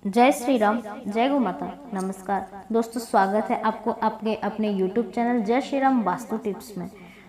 जय श्री राम, जय गौ माता। नमस्कार दोस्तों, स्वागत है आपको आपके अपने YouTube चैनल जय श्री राम वास्तु टिप्स में।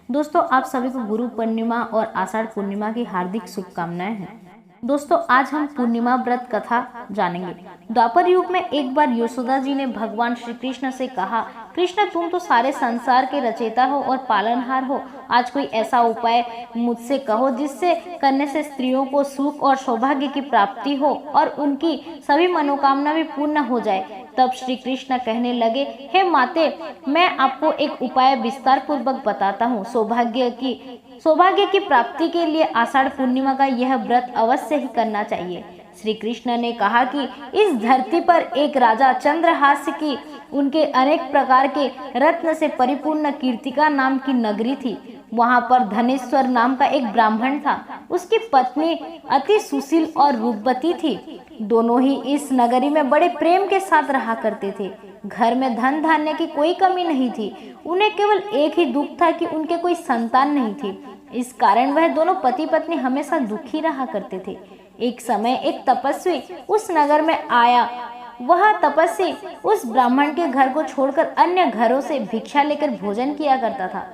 दोस्तों, आप सभी को गुरु पूर्णिमा और आषाढ़ पूर्णिमा की हार्दिक शुभकामनाएं हैं। दोस्तों, आज हम पूर्णिमा व्रत कथा जानेंगे। द्वापर युग में एक बार यशोदा जी ने भगवान श्री कृष्ण से कहा, कृष्ण तुम तो सारे संसार के रचयिता हो और पालनहार हो, आज कोई ऐसा उपाय मुझसे कहो जिससे करने से स्त्रियों को सुख और सौभाग्य की प्राप्ति हो और उनकी सभी मनोकामना भी पूर्ण हो जाए। तब श्री कृष्ण कहने लगे, हे माते, मैं आपको एक उपाय विस्तार पूर्वक बताता हूँ। सौभाग्य की प्राप्ति के लिए आषाढ़ पूर्णिमा का यह व्रत अवश्य ही करना चाहिए। श्री कृष्ण ने कहा कि इस धरती पर एक राजा चंद्रहास्य की उनके अनेक प्रकार के रत्न से परिपूर्ण कीर्तिका नाम की नगरी थी। वहां पर धनेश्वर नाम का एक ब्राह्मण था। उसकी पत्नी अति सुशील और रूपवती थी। दोनों ही इस नगरी में बड़े प्रेम के साथ रहा करते थे। घर में धन धान्य की कोई कमी नहीं थी। उन्हें केवल एक ही दुख था कि उनके कोई संतान नहीं थी। इस कारण वह दोनों पति पत्नी हमेशा दुखी रहा करते थे। एक समय एक तपस्वी उस नगर में आया। वह तपस्वी उस ब्राह्मण के घर को छोड़कर अन्य घरों से भिक्षा लेकर भोजन किया करता था।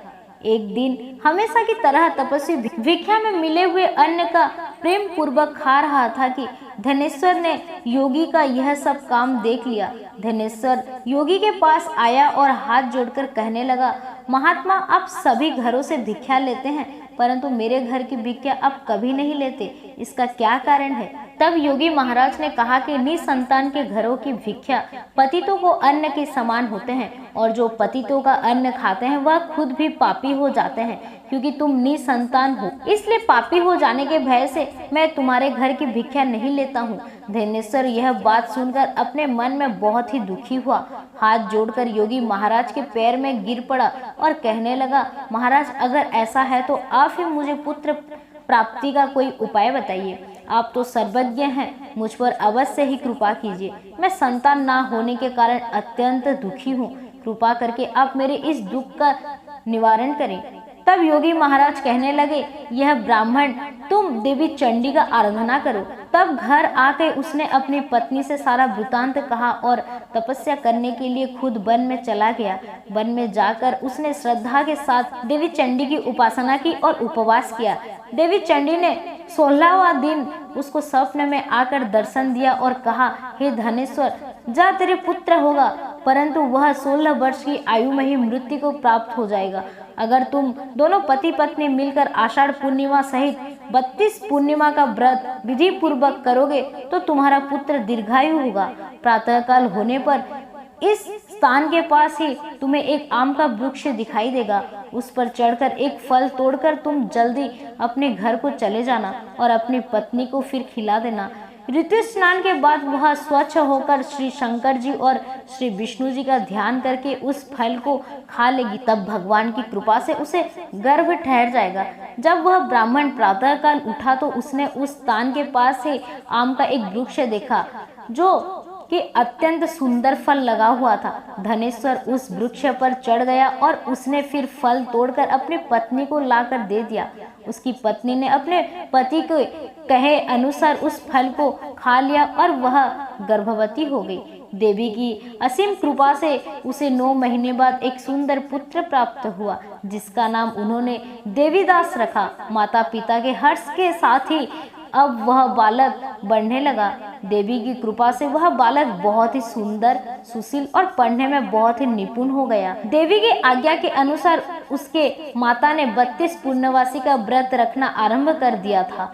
एक दिन हमेशा की तरह तपस्वी भिक्षा में मिले हुए अन्न का प्रेम पूर्वक खा रहा था कि धनेश्वर ने योगी का यह सब काम देख लिया। धनेश्वर योगी के पास आया और हाथ जोड़कर कहने लगा, महात्मा, आप सभी घरों से भिक्षा लेते हैं, परंतु मेरे घर की भिक्षा आप कभी नहीं लेते, इसका क्या कारण है? तब योगी महाराज ने कहा कि निसंतान के घरों की भिक्षा पतितों को अन्न के समान होते हैं और जो पतितों का अन्न खाते हैं वह खुद भी पापी हो जाते हैं। क्योंकि तुम निसंतान हो, इसलिए पापी हो जाने के भय से मैं तुम्हारे घर की भिक्षा नहीं लेता हूँ। धनेश्वर यह बात सुनकर अपने मन में बहुत ही दुखी हुआ। हाथ जोड़कर योगी महाराज के पैर में गिर पड़ा और कहने लगा, महाराज, अगर ऐसा है तो आप ही मुझे पुत्र प्राप्ति का कोई उपाय बताइए। आप तो सर्वज्ञ हैं, मुझ पर अवश्य ही कृपा कीजिए। मैं संतान ना होने के कारण अत्यंत दुखी हूँ। कृपा करके आप मेरे इस दुख का निवारण करें। तब योगी महाराज कहने लगे, यह ब्राह्मण, तुम देवी चंडी का आराधना करो। तब घर आके उसने अपनी पत्नी से सारा वृतांत कहा और तपस्या करने के लिए खुद वन में चला गया। वन में जाकर उसने श्रद्धा के साथ देवी चंडी की उपासना की और उपवास किया। देवी चंडी ने 16वां दिन उसको स्वप्न में आकर दर्शन दिया और कहा, हे धनेश्वर, जा, तेरे पुत्र होगा, परंतु वह 16 वर्ष की आयु में ही मृत्यु को प्राप्त हो जाएगा। अगर तुम दोनों पति पत्नी मिलकर आषाढ़ पूर्णिमा सहित 32 पूर्णिमा का व्रत विधि पूर्वक करोगे तो तुम्हारा पुत्र दीर्घायु होगा। प्रातःकाल होने पर इस स्थान के पास ही तुम्हें एक आम का वृक्ष दिखाई देगा। उस पर चढ़कर एक फल तोड़कर तुम जल्दी अपने घर को चले जाना और अपनी पत्नी को फिर खिला देना। ऋतु स्नान के बाद वह स्वच्छ होकर श्री शंकर जी और श्री विष्णु जी का ध्यान करके उस फल को खा लेगी। तब भगवान की कृपा से उसे गर्भ ठहर जाएगा। जब वह ब्राह्मण प्रातःकाल उठा तो उसने उस स्थान के पास ही आम का एक वृक्ष देखा जो कि अत्यंत सुंदर फल लगा हुआ था। धनेश्वर उस वृक्ष पर चढ़ गया और उसने फिर फल तोड़कर अपनी पत्नी को लाकर दे दिया। उसकी पत्नी ने अपने पति के कहे अनुसार उस फल को खा लिया और वह गर्भवती हो गई। देवी की असीम कृपा से उसे 9 महीने बाद एक सुंदर पुत्र प्राप्त हुआ, जिसका नाम उन्होंने देवीदास रखा। माता पिता के हर्ष के साथ ही अब वह बालक बढ़ने लगा। देवी की कृपा से वह बालक बहुत ही सुंदर, सुशील और पढ़ने में बहुत ही निपुण हो गया। देवी की आज्ञा के अनुसार उसके माता ने 32 पूर्णवासी का व्रत रखना आरंभ कर दिया था,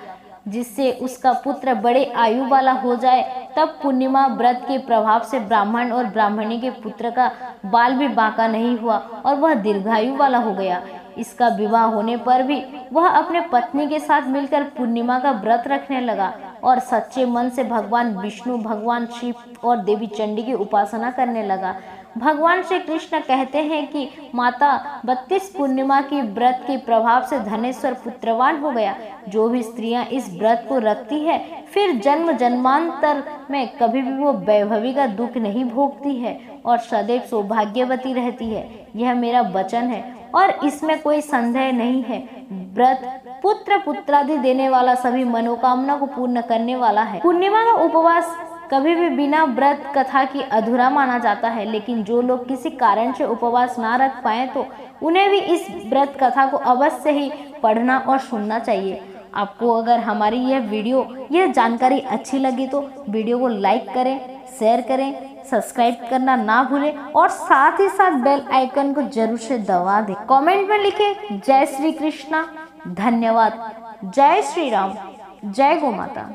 जिससे उसका पुत्र बड़े आयु वाला हो जाए। तब पूर्णिमा व्रत के प्रभाव से ब्राह्मण और ब्राह्मणी के पुत्र का बाल भी बांका नहीं हुआ और वह दीर्घायु वाला हो गया। इसका विवाह होने पर भी वह अपने पत्नी के साथ मिलकर पूर्णिमा का व्रत रखने लगा और सच्चे मन से भगवान विष्णु, भगवान शिव और देवी चंडी की उपासना करने लगा। भगवान श्री कृष्ण कहते हैं कि माता 32 पूर्णिमा की व्रत के प्रभाव से धनेश्वर पुत्रवान हो गया। जो भी स्त्रियां इस व्रत को रखती है फिर जन्म जन्मांतर में कभी भी वो वैभवी का दुख नहीं भोगती है और सदैव सौभाग्यवती रहती है। यह मेरा वचन है और इसमें कोई संदेह नहीं है। व्रत पुत्र पुत्रादि देने वाला, सभी मनोकामना को पूर्ण करने वाला है। पूर्णिमा का उपवास कभी भी बिना व्रत कथा की अधूरा माना जाता है, लेकिन जो लोग किसी कारण से उपवास ना रख पाए तो उन्हें भी इस व्रत कथा को अवश्य ही पढ़ना और सुनना चाहिए। आपको अगर हमारी यह जानकारी अच्छी लगी तो वीडियो को लाइक करें, शेयर करें, सब्सक्राइब करना ना भूलें और साथ ही साथ बेल आइकन को जरूर से दबा दें। कमेंट में लिखें जय श्री कृष्णा, धन्यवाद, जय श्री राम, जय गौ माता।